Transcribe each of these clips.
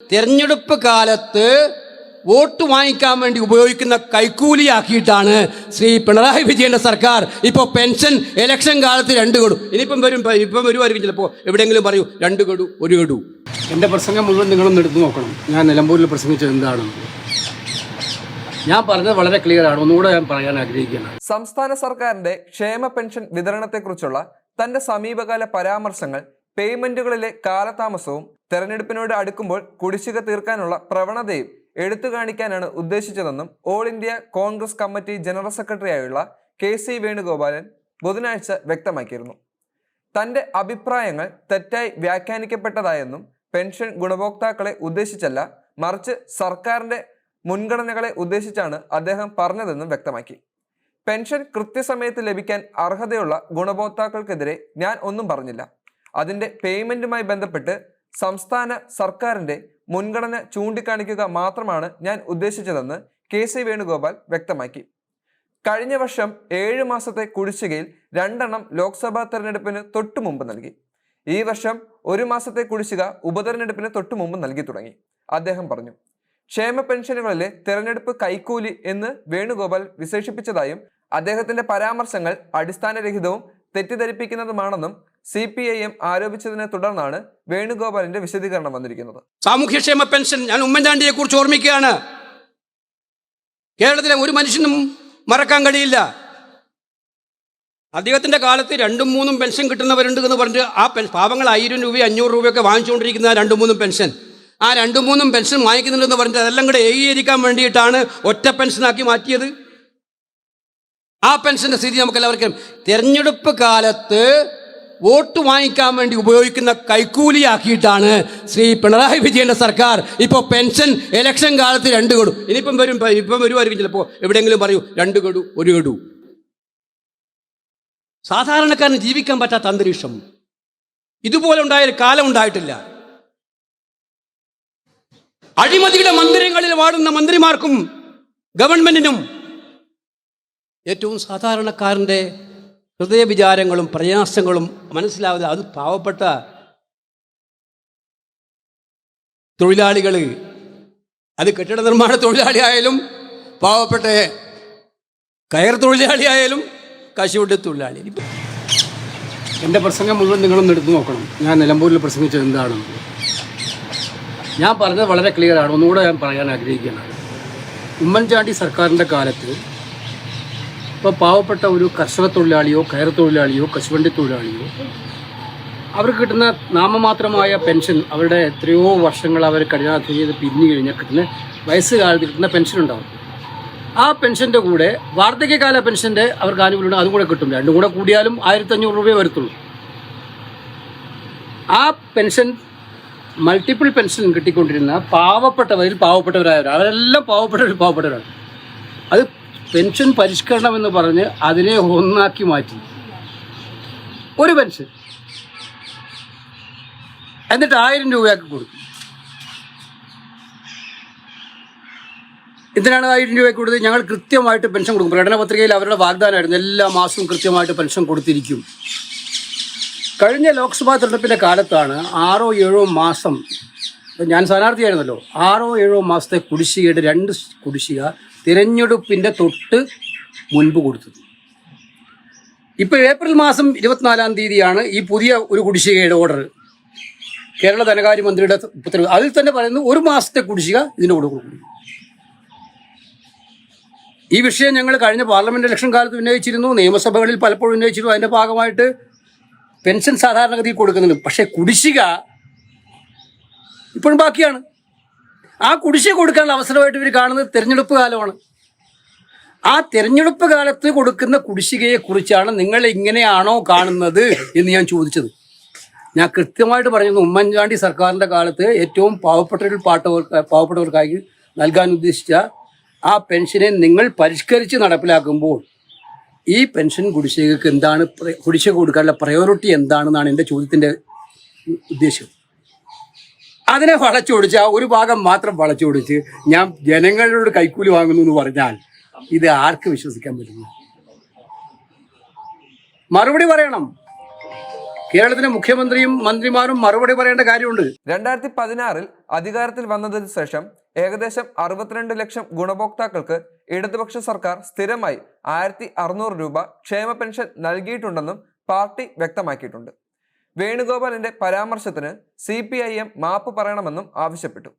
തെരഞ്ഞെടുപ്പ് കാലത്ത് വോട്ട് വാങ്ങിക്കാൻ വേണ്ടി ഉപയോഗിക്കുന്ന കൈക്കൂലിയാക്കിയിട്ടാണ് ശ്രീ പിണറായി വിജയന്റെ സർക്കാർ ഇപ്പോൾ പെൻഷൻ ഇലക്ഷൻ കാലത്ത് 2 ഗഡു. ഇപ്പം വരുമായിരിക്കും ചിലപ്പോൾ എവിടെയെങ്കിലും പറയൂ 2 ഗഡു 1 ഗഡു. എൻ്റെ പ്രസംഗം മുഴുവൻ നിങ്ങളൊന്ന് എടുത്തു നോക്കണം. ഞാൻ നിലമ്പൂരിൽ പ്രസംഗിച്ചത് എന്താണെന്ന് ഞാൻ പറഞ്ഞത് വളരെ ക്ലിയർ ആണ്. ഒന്നുകൂടെ ഞാൻ പറയാൻ ആഗ്രഹിക്കുകയാണ്. സംസ്ഥാന സർക്കാരിന്റെ ക്ഷേമ പെൻഷൻ വിതരണത്തെക്കുറിച്ചുള്ള തന്റെ സമീപകാല പരാമർശങ്ങൾ പേയ്മെന്റുകളിലെ കാലതാമസവും തെരഞ്ഞെടുപ്പിനോട് അടുക്കുമ്പോൾ കുടിശ്ശിക തീർക്കാനുള്ള പ്രവണതയും എടുത്തു കാണിക്കാനാണ് ഉദ്ദേശിച്ചതെന്നും All India Congress Committee general സെക്രട്ടറിയായുള്ള KC വേണുഗോപാലൻ ബുധനാഴ്ച വ്യക്തമാക്കിയിരുന്നു. തന്റെ അഭിപ്രായങ്ങൾ തെറ്റായി വ്യാഖ്യാനിക്കപ്പെട്ടതായെന്നും പെൻഷൻ ഗുണഭോക്താക്കളെ ഉദ്ദേശിച്ചല്ല, മറിച്ച് സർക്കാരിന്റെ മുൻഗണനകളെ ഉദ്ദേശിച്ചാണ് അദ്ദേഹം പറഞ്ഞതെന്നും വ്യക്തമാക്കി. പെൻഷൻ കൃത്യസമയത്ത് ലഭിക്കാൻ അർഹതയുള്ള ഗുണഭോക്താക്കൾക്കെതിരെ ഞാൻ ഒന്നും പറഞ്ഞില്ല. അതിന്റെ പേയ്മെന്റുമായി ബന്ധപ്പെട്ട് സംസ്ഥാന സർക്കാരിന്റെ മുൻഗണന ചൂണ്ടിക്കാണിക്കുക മാത്രമാണ് ഞാൻ ഉദ്ദേശിച്ചതെന്ന് KC വേണുഗോപാൽ വ്യക്തമാക്കി. കഴിഞ്ഞ വർഷം 7 മാസത്തെ കുടിശ്ശികയിൽ 2 ലോക്സഭാ തെരഞ്ഞെടുപ്പിന് തൊട്ടു മുമ്പ് നൽകി. ഈ വർഷം 1 മാസത്തെ കുടിശ്ശിക ഉപതെരഞ്ഞെടുപ്പിന് തൊട്ടു മുമ്പ് നൽകി തുടങ്ങി. അദ്ദേഹം പറഞ്ഞു. ക്ഷേമ പെൻഷനുകളിലെ തെരഞ്ഞെടുപ്പ് കൈക്കൂലി എന്ന് വേണുഗോപാൽ വിശേഷിപ്പിച്ചതായും അദ്ദേഹത്തിന്റെ പരാമർശങ്ങൾ അടിസ്ഥാനരഹിതവും തെറ്റിദ്ധരിപ്പിക്കുന്നതുമാണെന്നും CPIM ആരോപിച്ചതിനെ തുടർന്നാണ് വേണുഗോപാലിന്റെ വിശദീകരണം വന്നിരിക്കുന്നത്. സാമൂഹ്യക്ഷേമ പെൻഷൻ ഞാൻ ഉമ്മൻചാണ്ടിയെ കുറിച്ച് ഓർമ്മിക്കുകയാണ്. കേരളത്തിലെ ഒരു മനുഷ്യനും മറക്കാൻ കഴിയില്ല. അദ്ദേഹത്തിന്റെ കാലത്ത് 2-3 പെൻഷൻ കിട്ടുന്നവരുണ്ട് എന്ന് പറഞ്ഞിട്ട് ആ പാവങ്ങൾ 1000 രൂപ 500 രൂപയൊക്കെ വാങ്ങിച്ചുകൊണ്ടിരിക്കുന്ന 2-3 പെൻഷൻ, ആ 2-3 പെൻഷൻ വാങ്ങിക്കുന്നുണ്ടെന്ന് പറഞ്ഞിട്ട് അതെല്ലാം കൂടെ ഏകീകരിക്കാൻ വേണ്ടിയിട്ടാണ് ഒറ്റ പെൻഷനാക്കി മാറ്റിയത്. ആ പെൻഷന്റെ സ്ഥിതി നമുക്കെല്ലാവർക്കും. തെരഞ്ഞെടുപ്പ് കാലത്ത് വോട്ട് വാങ്ങിക്കാൻ വേണ്ടി ഉപയോഗിക്കുന്ന കൈക്കൂലിയാക്കിയിട്ടാണ് ശ്രീ പിണറായി വിജയന്റെ സർക്കാർ ഇപ്പോൾ പെൻഷൻ ഇലക്ഷൻ കാലത്ത് 2 ഗഡു. ഇപ്പം വരുമായിരിക്കും ചിലപ്പോൾ എവിടെയെങ്കിലും പറയൂ 2 ഗഡു 1 ഗഡു. സാധാരണക്കാരന് ജീവിക്കാൻ പറ്റാത്ത അന്തരീക്ഷം ഇതുപോലെ ഉണ്ടായ കാലം ഉണ്ടായിട്ടില്ല. അഴിമതിയുടെ മന്ദിരങ്ങളിൽ വാടുന്ന മന്ത്രിമാർക്കും ഗവൺമെന്റിനും ഏറ്റവും സാധാരണക്കാരൻ്റെ ഹൃദയവിചാരങ്ങളും പ്രയാസങ്ങളും മനസ്സിലാവാതെ, അത് പാവപ്പെട്ട തൊഴിലാളികൾ, അത് കെട്ടിട നിർമ്മാണ തൊഴിലാളിയായാലും പാവപ്പെട്ട കയർ തൊഴിലാളിയായാലും കശുവണ്ടി തൊഴിലാളി. എൻ്റെ പ്രസംഗം മുഴുവൻ നിങ്ങളൊന്ന് എടുത്തു നോക്കണം. ഞാൻ നിലമ്പൂരിൽ പ്രസംഗിച്ചത് എന്താണെന്ന് ഞാൻ പറഞ്ഞത് വളരെ ക്ലിയർ ആണ്. ഒന്നുകൂടെ ഞാൻ പറയാൻ ആഗ്രഹിക്കുകയാണ്. ഉമ്മൻചാണ്ടി സർക്കാരിൻ്റെ കാലത്ത് ഇപ്പോൾ പാവപ്പെട്ട ഒരു കർഷക തൊഴിലാളിയോ കയർ തൊഴിലാളിയോ കശുവണ്ടി തൊഴിലാളിയോ അവർക്ക് കിട്ടുന്ന നാമമാത്രമായ പെൻഷൻ, അവരുടെ എത്രയോ വർഷങ്ങൾ അവർ കഠിനാധ്വാനം ചെയ്ത് പിരിഞ്ഞു കഴിഞ്ഞാൽ കിട്ടുന്ന വയസ്സുകാലത്ത് കിട്ടുന്ന പെൻഷൻ ഉണ്ടാവും. ആ പെൻഷൻ്റെ കൂടെ വാർദ്ധക്യകാല പെൻഷൻ്റെ അവർക്ക് ആനുകൂല്യം അതും കൂടെ കിട്ടും. രണ്ടും കൂടെ കൂടിയാലും 1500 രൂപയെ വരത്തുള്ളൂ. ആ പെൻഷൻ മൾട്ടിപ്പിൾ പെൻഷൻ കിട്ടിക്കൊണ്ടിരുന്ന പാവപ്പെട്ടവരിൽ പാവപ്പെട്ടവരായവരാണ്. അവരെല്ലാം പാവപ്പെട്ടവരാണ്. അത് പെൻഷൻ പരിഷ്കരണം എന്ന് പറഞ്ഞ് അതിനെ ഒന്നാക്കി മാറ്റി ഒരു പെൻഷൻ, എന്നിട്ട് 1000 രൂപയാക്കി കൊടുക്കും. എന്തിനാണ് 1000 രൂപയ്ക്ക് കൊടുത്തത്? ഞങ്ങൾ കൃത്യമായിട്ട് പെൻഷൻ കൊടുക്കും. പ്രകടന പത്രികയിൽ അവരുടെ വാഗ്ദാനമായിരുന്നു എല്ലാ മാസവും കൃത്യമായിട്ട് പെൻഷൻ കൊടുത്തിരിക്കും. കഴിഞ്ഞ ലോക്സഭാ തെരഞ്ഞെടുപ്പിൻ്റെ കാലത്താണ് 6-7 മാസം, ഞാൻ സ്ഥാനാർത്ഥിയായിരുന്നല്ലോ, 6-7 മാസത്തെ കുടിശ്ശികയുടെ 2 കുടിശ്ശിക തിരഞ്ഞെടുപ്പിൻ്റെ തൊട്ട് മുൻപ് കൊടുത്തത്. ഇപ്പോൾ ഏപ്രിൽ മാസം 24-ാം തീയതിയാണ് ഈ പുതിയ ഒരു കുടിശ്ശികയുടെ ഓർഡർ കേരള ധനകാര്യമന്ത്രിയുടെ ഉത്തരവ്. അതിൽ തന്നെ പറയുന്നു 1 മാസത്തെ കുടിശ്ശിക ഇതിൻ്റെ കൂടെ കൊടുക്കുന്നു. ഈ വിഷയം ഞങ്ങൾ കഴിഞ്ഞ പാർലമെൻറ്റ് ഇലക്ഷൻ കാലത്ത് ഉന്നയിച്ചിരുന്നു, നിയമസഭകളിൽ പലപ്പോഴും ഉന്നയിച്ചിരുന്നു. അതിൻ്റെ ഭാഗമായിട്ട് പെൻഷൻ സാധാരണഗതിയിൽ കൊടുക്കുന്നുണ്ട്. പക്ഷേ കുടിശ്ശിക ഇപ്പോഴും ബാക്കിയാണ്. ആ കുടിശ്ശിക കൊടുക്കാനുള്ള അവസരമായിട്ട് ഇവർ കാണുന്നത് തിരഞ്ഞെടുപ്പ് കാലമാണ്. ആ തിരഞ്ഞെടുപ്പ് കാലത്ത് കൊടുക്കുന്ന കുടിശ്ശികയെക്കുറിച്ചാണ് നിങ്ങൾ ഇങ്ങനെയാണോ കാണുന്നത് എന്ന് ഞാൻ ചോദിച്ചത്. ഞാൻ കൃത്യമായിട്ട് പറഞ്ഞിരുന്നു, ഉമ്മൻചാണ്ടി സർക്കാരിൻ്റെ കാലത്ത് ഏറ്റവും പാവപ്പെട്ടവർക്കായി നൽകാൻ ഉദ്ദേശിച്ച ആ പെൻഷനെ നിങ്ങൾ പരിഷ്കരിച്ച് നടപ്പിലാക്കുമ്പോൾ ഈ പെൻഷൻ കുടിശ്ശികയ്ക്ക് എന്താണ്, കുടിശ്ശിക കൊടുക്കാനുള്ള പ്രയോറിറ്റി എന്താണെന്നാണ് എൻ്റെ ചോദ്യത്തിൻ്റെ ഉദ്ദേശം. അതിനെ വളച്ചൊടിച്ച്, ആ ഒരു ഭാഗം മാത്രം വളച്ചൊടിച്ച് ഞാൻ ജനങ്ങളോട് കൈക്കൂലി വാങ്ങുന്നു എന്ന് പറഞ്ഞാൽ ഇത് ആർക്ക് വിശ്വസിക്കാൻ പറ്റുന്നു? മറുപടി പറയണം. കേരളത്തിലെ മുഖ്യമന്ത്രിയും മന്ത്രിമാരും മറുപടി പറയേണ്ട കാര്യമുണ്ട്. 2016 അധികാരത്തിൽ വന്നതിന് ശേഷം ഏകദേശം 62 ലക്ഷം ഗുണഭോക്താക്കൾക്ക് ഇടതുപക്ഷ സർക്കാർ സ്ഥിരമായി 1600 രൂപ ക്ഷേമ പെൻഷൻ നൽകിയിട്ടുണ്ടെന്നും പാർട്ടി വ്യക്തമാക്കിയിട്ടുണ്ട്. വേണുഗോപാലിന്റെ പരാമർശത്തിന് CPIM മാപ്പ് പറയണമെന്നും ആവശ്യപ്പെട്ടു.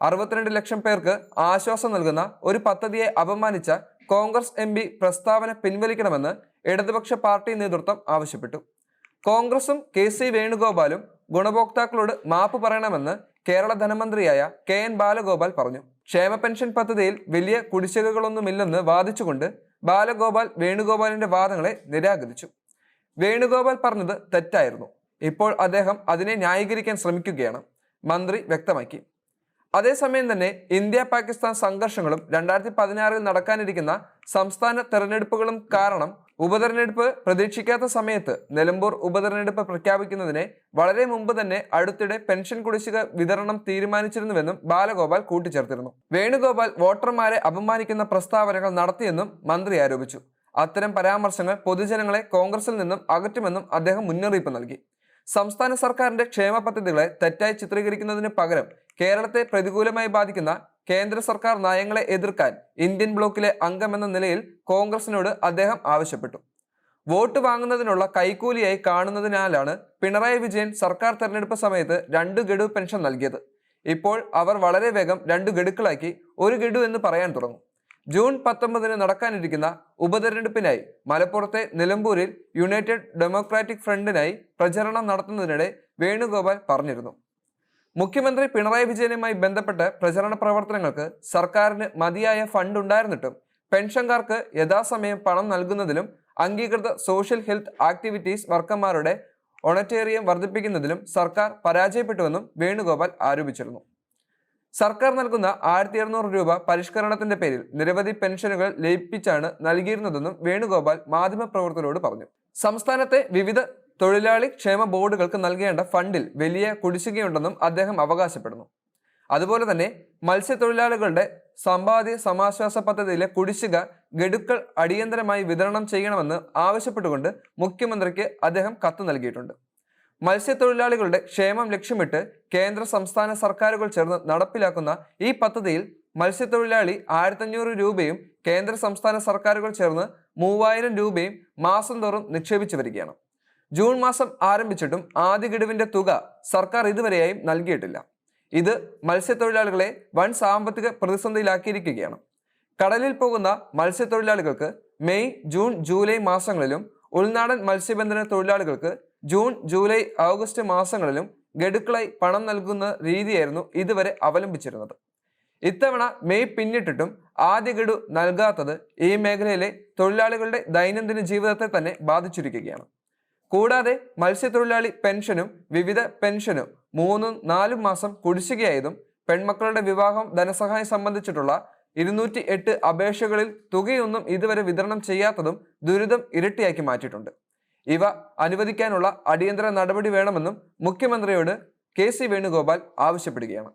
62 ലക്ഷം പേർക്ക് ആശ്വാസം നൽകുന്ന ഒരു പദ്ധതിയെ അപമാനിച്ച കോൺഗ്രസ് MP പ്രസ്താവന പിൻവലിക്കണമെന്ന് ഇടതുപക്ഷ പാർട്ടി നേതൃത്വം ആവശ്യപ്പെട്ടു. കോൺഗ്രസും KC വേണുഗോപാലും ഗുണഭോക്താക്കളോട് മാപ്പ് പറയണമെന്ന് കേരള ധനമന്ത്രിയായ KN ബാലഗോപാൽ പറഞ്ഞു. ക്ഷേമ പെൻഷൻ പദ്ധതിയിൽ വലിയ കുടിശ്ശികകളൊന്നുമില്ലെന്ന് വാദിച്ചുകൊണ്ട് ബാലഗോപാൽ വേണുഗോപാലിന്റെ വാദങ്ങളെ നിരാകരിച്ചു. വേണുഗോപാൽ പറഞ്ഞത് തെറ്റായിരുന്നു. ഇപ്പോൾ അദ്ദേഹം അതിനെ ന്യായീകരിക്കാൻ ശ്രമിക്കുകയാണ്, മന്ത്രി വ്യക്തമാക്കി. അതേസമയം തന്നെ ഇന്ത്യ പാകിസ്ഥാൻ സംഘർഷങ്ങളും 2016 നടക്കാനിരിക്കുന്ന സംസ്ഥാന തെരഞ്ഞെടുപ്പുകളും കാരണം ഉപതെരഞ്ഞെടുപ്പ് പ്രതീക്ഷിക്കാത്ത സമയത്ത് നിലമ്പൂർ ഉപതെരഞ്ഞെടുപ്പ് പ്രഖ്യാപിക്കുന്നതിനെ വളരെ മുമ്പ് തന്നെ അടുത്തിടെ പെൻഷൻ കുടിശ്ശിക വിതരണം തീരുമാനിച്ചിരുന്നുവെന്നും ബാലഗോപാൽ കൂട്ടിച്ചേർത്തിരുന്നു. വേണുഗോപാൽ വോട്ടർമാരെ അപമാനിക്കുന്ന പ്രസ്താവനകൾ നടത്തിയെന്നും മന്ത്രി ആരോപിച്ചു. അത്തരം പരാമർശങ്ങൾ പൊതുജനങ്ങളെ കോൺഗ്രസിൽ നിന്നും അകറ്റുമെന്നും അദ്ദേഹം മുന്നറിയിപ്പ് നൽകി. സംസ്ഥാന സർക്കാരിന്റെ ക്ഷേമ പദ്ധതികളെ തെറ്റായി ചിത്രീകരിക്കുന്നതിന് പകരം കേരളത്തെ പ്രതികൂലമായി ബാധിക്കുന്ന കേന്ദ്ര സർക്കാർ നയങ്ങളെ എതിർക്കാൻ ഇന്ത്യൻ ബ്ലോക്കിലെ അംഗമെന്ന നിലയിൽ കോൺഗ്രസിനോട് അദ്ദേഹം ആവശ്യപ്പെട്ടു. വോട്ട് വാങ്ങുന്നതിനുള്ള കൈക്കൂലിയായി കാണുന്നതിനാലാണ് പിണറായി വിജയൻ സർക്കാർ തെരഞ്ഞെടുപ്പ് സമയത്ത് 2 ഗഡു പെൻഷൻ നൽകിയത്. ഇപ്പോൾ അവർ വളരെ വേഗം 2 ഗഡുക്കളാക്കി 1 ഗഡു എന്ന് പറയാൻ തുടങ്ങും. ജൂൺ 19 നടക്കാനിരിക്കുന്ന ഉപതെരഞ്ഞെടുപ്പിനായി മലപ്പുറത്തെ നിലമ്പൂരിൽ യുണൈറ്റഡ് ഡെമോക്രാറ്റിക് ഫ്രണ്ടിനായി പ്രചരണം നടത്തുന്നതിനിടെ വേണുഗോപാൽ പറഞ്ഞിരുന്നു. മുഖ്യമന്ത്രി പിണറായി വിജയനുമായി ബന്ധപ്പെട്ട പ്രചരണ പ്രവർത്തനങ്ങൾക്ക് സർക്കാരിന് മതിയായ ഫണ്ട് ഉണ്ടായിരുന്നിട്ടും പെൻഷൻകാർക്ക് യഥാസമയം പണം നൽകുന്നതിലും അംഗീകൃത സോഷ്യൽ ഹെൽത്ത് ആക്ടിവിറ്റീസ് വർക്കർമാരുടെ ഓണറ്റേറിയം വർദ്ധിപ്പിക്കുന്നതിലും സർക്കാർ പരാജയപ്പെട്ടുവെന്നും വേണുഗോപാൽ ആരോപിച്ചിരുന്നു. സർക്കാർ നൽകുന്ന 1200 രൂപ പരിഷ്കരണത്തിന്റെ പേരിൽ നിരവധി പെൻഷനുകൾ ലയിപ്പിച്ചാണ് നൽകിയിരുന്നതെന്നും വേണുഗോപാൽ മാധ്യമപ്രവർത്തകരോട് പറഞ്ഞു. സംസ്ഥാനത്തെ വിവിധ തൊഴിലാളി ക്ഷേമ ബോർഡുകൾക്ക് നൽകേണ്ട ഫണ്ടിൽ വലിയ കുടിശ്ശികയുണ്ടെന്നും അദ്ദേഹം അവകാശപ്പെടുന്നു. അതുപോലെ തന്നെ മത്സ്യത്തൊഴിലാളികളുടെ സമ്പാദ്യ സമാശ്വാസ പദ്ധതിയിലെ കുടിശ്ശിക ഗഡുക്കൾ അടിയന്തരമായി വിതരണം ചെയ്യണമെന്ന് ആവശ്യപ്പെട്ടുകൊണ്ട് മുഖ്യമന്ത്രിക്ക് അദ്ദേഹം കത്ത് നൽകിയിട്ടുണ്ട്. മത്സ്യത്തൊഴിലാളികളുടെ ക്ഷേമം ലക്ഷ്യമിട്ട് കേന്ദ്ര സംസ്ഥാന സർക്കാരുകൾ ചേർന്ന് നടപ്പിലാക്കുന്ന ഈ പദ്ധതിയിൽ മത്സ്യത്തൊഴിലാളി 1500 രൂപയും കേന്ദ്ര സംസ്ഥാന സർക്കാരുകൾ ചേർന്ന് 3000 രൂപയും മാസം തോറും നിക്ഷേപിച്ചു വരികയാണ്. ജൂൺ മാസം ആരംഭിച്ചിട്ടും ആദ്യ ഗഡുവിന്റെ തുക സർക്കാർ ഇതുവരെയായും നൽകിയിട്ടില്ല. ഇത് മത്സ്യത്തൊഴിലാളികളെ വൻ സാമ്പത്തിക പ്രതിസന്ധിയിലാക്കിയിരിക്കുകയാണ്. കടലിൽ പോകുന്ന മത്സ്യത്തൊഴിലാളികൾക്ക് മെയ്, ജൂൺ, ജൂലൈ മാസങ്ങളിലും ഉൾനാടൻ മത്സ്യബന്ധന തൊഴിലാളികൾക്ക് ജൂൺ, ജൂലൈ, ഓഗസ്റ്റ് മാസങ്ങളിലും ഗഡുക്കളായി പണം നൽകുന്ന രീതിയായിരുന്നു ഇതുവരെ അവലംബിച്ചിരുന്നത്. ഇത്തവണ മെയ് പിന്നിട്ടിട്ടും ആദ്യ ഗഡു നൽകാത്തത് ഈ മേഖലയിലെ തൊഴിലാളികളുടെ ദൈനംദിന ജീവിതത്തെ തന്നെ ബാധിച്ചിരിക്കുകയാണ്. കൂടാതെ മത്സ്യത്തൊഴിലാളി പെൻഷനും വിവിധ പെൻഷനും 3-4 മാസം കുടിശ്ശികയായതും പെൺമക്കളുടെ വിവാഹം ധനസഹായം സംബന്ധിച്ചിട്ടുള്ള 208 അപേക്ഷകളിൽ തുകയൊന്നും ഇതുവരെ വിതരണം ചെയ്യാത്തതും ദുരിതം ഇരട്ടിയാക്കി മാറ്റിയിട്ടുണ്ട്. ഇവ അനുവദിക്കാനുള്ള അടിയന്തര നടപടി വേണമെന്നും മുഖ്യമന്ത്രിയോട് KC വേണുഗോപാൽ ആവശ്യപ്പെടുകയാണ്.